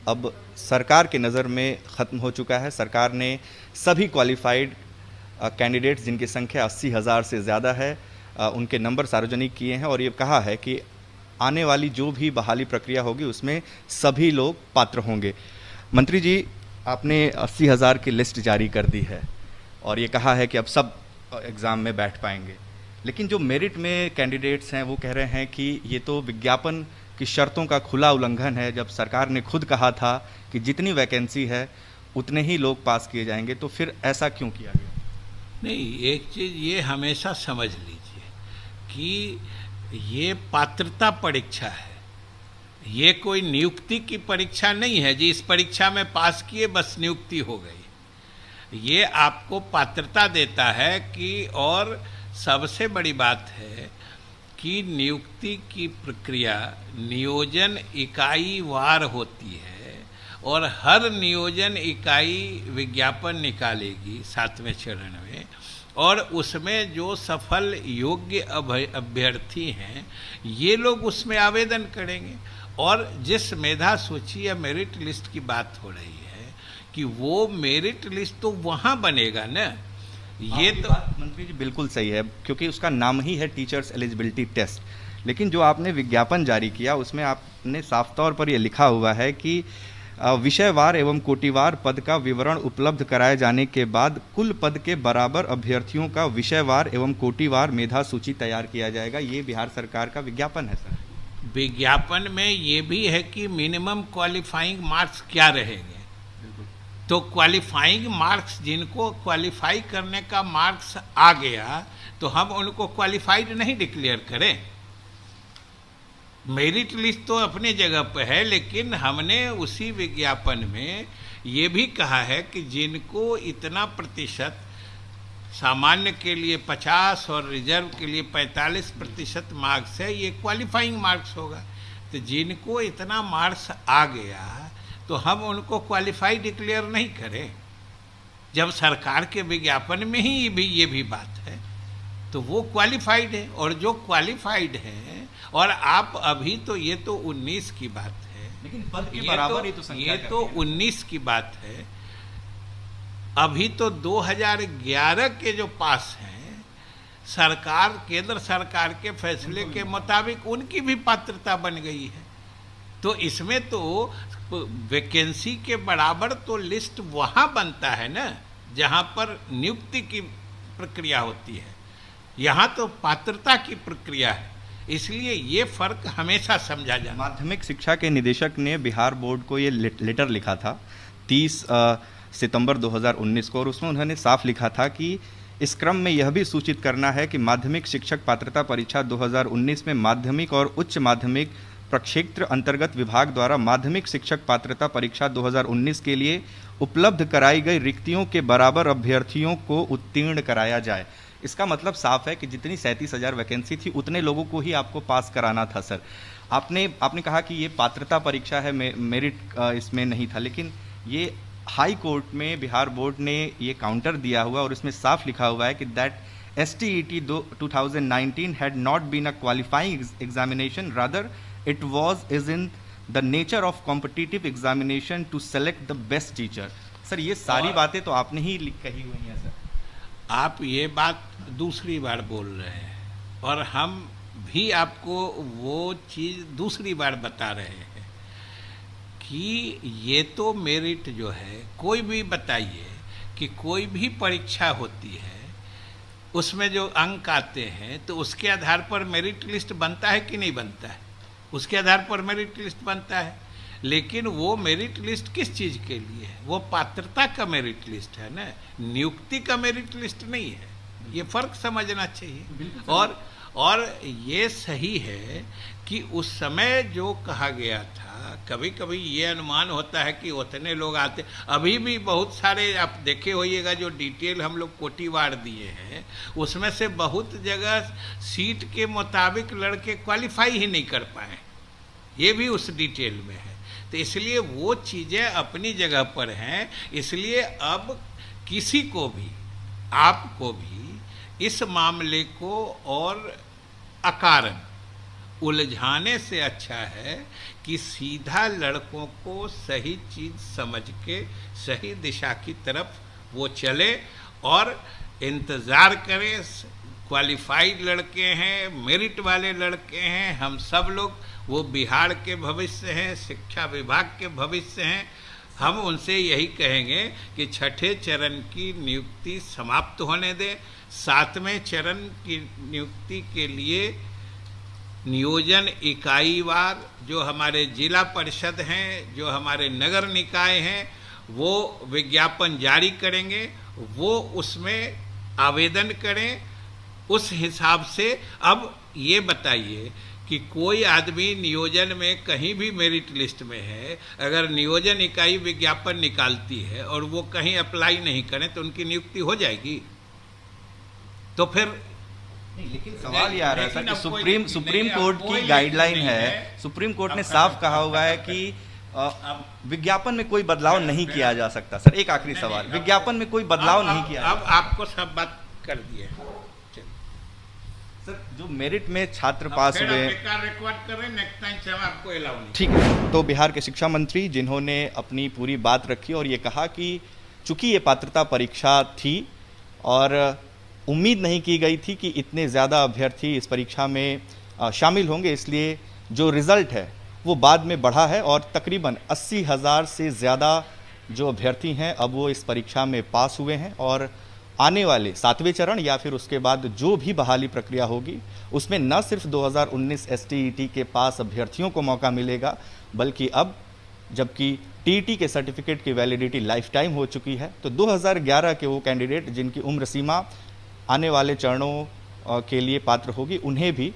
अब सरकार की नज़र में ख़त्म हो चुका है। सरकार ने सभी क्वालिफाइड कैंडिडेट्स जिनकी संख्या 80,000 से ज़्यादा है उनके नंबर सार्वजनिक किए हैं और ये कहा है कि आने वाली जो भी बहाली प्रक्रिया होगी उसमें सभी लोग पात्र होंगे। मंत्री जी, आपने 80,000 की लिस्ट जारी कर दी है और ये कहा है कि अब सब एग्ज़ाम में बैठ पाएंगे, लेकिन जो मेरिट में कैंडिडेट्स हैं वो कह रहे हैं कि ये तो विज्ञापन की शर्तों का खुला उल्लंघन है। जब सरकार ने खुद कहा था कि जितनी वैकेंसी है उतने ही लोग पास किए जाएंगे, तो फिर ऐसा क्यों किया गया? नहीं, एक चीज़ ये हमेशा समझ लीजिए कि ये पात्रता परीक्षा है, ये कोई नियुक्ति की परीक्षा नहीं है जी इस परीक्षा में पास किए बस नियुक्ति हो गई। ये आपको पात्रता देता है कि, और सबसे बड़ी बात है कि नियुक्ति की प्रक्रिया नियोजन इकाई वार होती है और हर नियोजन इकाई विज्ञापन निकालेगी 7वें चरण में, और उसमें जो सफल योग्य अभ्यर्थी हैं ये लोग उसमें आवेदन करेंगे। और जिस मेधा सूची या मेरिट लिस्ट की बात हो रही है कि वो मेरिट लिस्ट तो वहाँ बनेगा ना। ये तो मंत्री जी बिल्कुल सही है, क्योंकि उसका नाम ही है टीचर्स एलिजिबिलिटी टेस्ट, लेकिन जो आपने विज्ञापन जारी किया उसमें आपने साफ तौर पर यह लिखा हुआ है कि विषयवार एवं कोटिवार पद का विवरण उपलब्ध कराए जाने के बाद कुल पद के बराबर अभ्यर्थियों का विषयवार एवं कोटिवार मेधा सूची तैयार किया जाएगा। ये बिहार सरकार का विज्ञापन है सर। विज्ञापन में ये भी है कि मिनिमम क्वालिफाइंग मार्क्स क्या रहेंगे। तो क्वालिफाइंग मार्क्स, जिनको क्वालिफाई करने का मार्क्स आ गया तो हम उनको क्वालिफाइड नहीं डिक्लेयर करें। मेरिट लिस्ट तो अपनी जगह पर है, लेकिन हमने उसी विज्ञापन में ये भी कहा है कि जिनको इतना प्रतिशत, सामान्य के लिए 50 और रिजर्व के लिए 45% मार्क्स है, ये क्वालिफाइंग मार्क्स होगा। तो जिनको इतना मार्क्स आ गया तो हम उनको क्वालिफाई डिक्लेयर नहीं करें। जब सरकार के विज्ञापन में ही ये भी बात है तो वो क्वालिफाइड है, और जो क्वालिफाइड है, और आप अभी तो ये तो 19 की बात है, लेकिन पद के बराबर ही तो संख्या, ये तो 19 की बात है। अभी तो 2011 के जो पास हैं सरकार, केंद्र सरकार के फैसले के मुताबिक उनकी भी पात्रता बन गई है। तो इसमें तो वैकेंसी के बराबर तो लिस्ट वहाँ बनता है ना जहाँ पर नियुक्ति की प्रक्रिया होती है, यहाँ तो पात्रता की प्रक्रिया है। इसलिए ये फर्क हमेशा समझा जाना। माध्यमिक शिक्षा के निदेशक ने बिहार बोर्ड को ये लेटर लिखा था 30 सितंबर 2019 को, और उसमें उन्होंने साफ लिखा था कि इस क्रम में यह भी सूचित करना है कि माध्यमिक शिक्षक पात्रता परीक्षा 2019 में माध्यमिक और उच्च माध्यमिक प्रक्षेत्र अंतर्गत विभाग द्वारा माध्यमिक शिक्षक पात्रता परीक्षा 2019 के लिए उपलब्ध कराई गई रिक्तियों के बराबर अभ्यर्थियों को उत्तीर्ण कराया जाए। इसका मतलब साफ है कि जितनी 37,000 वैकेंसी थी उतने लोगों को ही आपको पास कराना था सर। आपने कहा कि ये पात्रता परीक्षा है, मेरिट इसमें नहीं था, लेकिन ये हाई कोर्ट में बिहार बोर्ड ने ये काउंटर दिया हुआ और इसमें साफ लिखा हुआ है कि that STET 2019 had not been a qualifying examination, rather it is in the nature of competitive examination to select the best teacher। Sir ये सारी बातें तो आपने ही कही हुई हैं सर। आप ये बात दूसरी बार बोल रहे हैं और हम भी आपको वो चीज़ दूसरी बार बता रहे हैं कि ये तो मेरिट जो है, कोई भी बताइए कि कोई भी परीक्षा होती है उसमें जो अंक आते हैं तो उसके आधार पर मेरिट लिस्ट बनता है कि नहीं बनता है, उसके आधार पर मेरिट लिस्ट बनता है। लेकिन वो मेरिट लिस्ट किस चीज़ के लिए है? वो पात्रता का मेरिट लिस्ट है ना, नियुक्ति का मेरिट लिस्ट नहीं है। ये फर्क समझना चाहिए। और ये सही है कि उस समय जो कहा गया था, कभी कभी ये अनुमान होता है कि उतने लोग आते, अभी भी बहुत सारे आप देखे होइएगा जो डिटेल हम लोग कोटिवार दिए हैं उसमें से बहुत जगह सीट के मुताबिक लड़के क्वालिफाई ही नहीं कर पाए, ये भी उस डिटेल में है। तो इसलिए वो चीज़ें अपनी जगह पर हैं। इसलिए अब किसी को भी, आपको भी इस मामले को और अकारण उलझाने से अच्छा है कि सीधा लड़कों को सही चीज समझ के सही दिशा की तरफ वो चले और इंतज़ार करें। क्वालिफाइड लड़के हैं, मेरिट वाले लड़के हैं, हम सब लोग, वो बिहार के भविष्य हैं, शिक्षा विभाग के भविष्य हैं। हम उनसे यही कहेंगे कि छठे चरण की नियुक्ति समाप्त होने दें, सातवें चरण की नियुक्ति के लिए नियोजन इकाईवार जो हमारे जिला परिषद हैं, जो हमारे नगर निकाय हैं, वो विज्ञापन जारी करेंगे, वो उसमें आवेदन करें। उस हिसाब से अब ये बताइए कि कोई आदमी नियोजन में कहीं भी मेरिट लिस्ट में है, अगर नियोजन इकाई विज्ञापन निकालती है और वो कहीं अप्लाई नहीं करें तो उनकी नियुक्ति हो जाएगी? तो फिर लेकिन सवाल ये आ रहा है सर कि सुप्रीम कोर्ट की गाइडलाइन है, सुप्रीम कोर्ट ने साफ कहा हुआ है कि विज्ञापन में कोई बदलाव नहीं किया जा सकता। सर एक आखिरी सवाल, विज्ञापन में कोई बदलाव नहीं किया, अब आपको सब बात कर दिए सर। जो मेरिट में छात्र पास हुए, रिकॉर्ड कर रहे हैं, नेक्स्ट टाइम से हम आपको अलाउ नहीं। ठीक है, तो बिहार के शिक्षा मंत्री जिन्होंने अपनी पूरी बात रखी और ये कहा कि चूंकि ये पात्रता परीक्षा थी और उम्मीद नहीं की गई थी कि इतने ज़्यादा अभ्यर्थी इस परीक्षा में शामिल होंगे, इसलिए जो रिज़ल्ट है वो बाद में बढ़ा है और तकरीबन 80,000 से ज़्यादा जो अभ्यर्थी हैं अब वो इस परीक्षा में पास हुए हैं और आने वाले 7वें चरण या फिर उसके बाद जो भी बहाली प्रक्रिया होगी उसमें न सिर्फ 2019 STET के पास अभ्यर्थियों को मौका मिलेगा, बल्कि अब जबकि TET के सर्टिफिकेट की वैलिडिटी लाइफ टाइम हो चुकी है, तो 2011 के वो कैंडिडेट जिनकी उम्र सीमा आने वाले चरणों के लिए पात्र होगी, उन्हें भी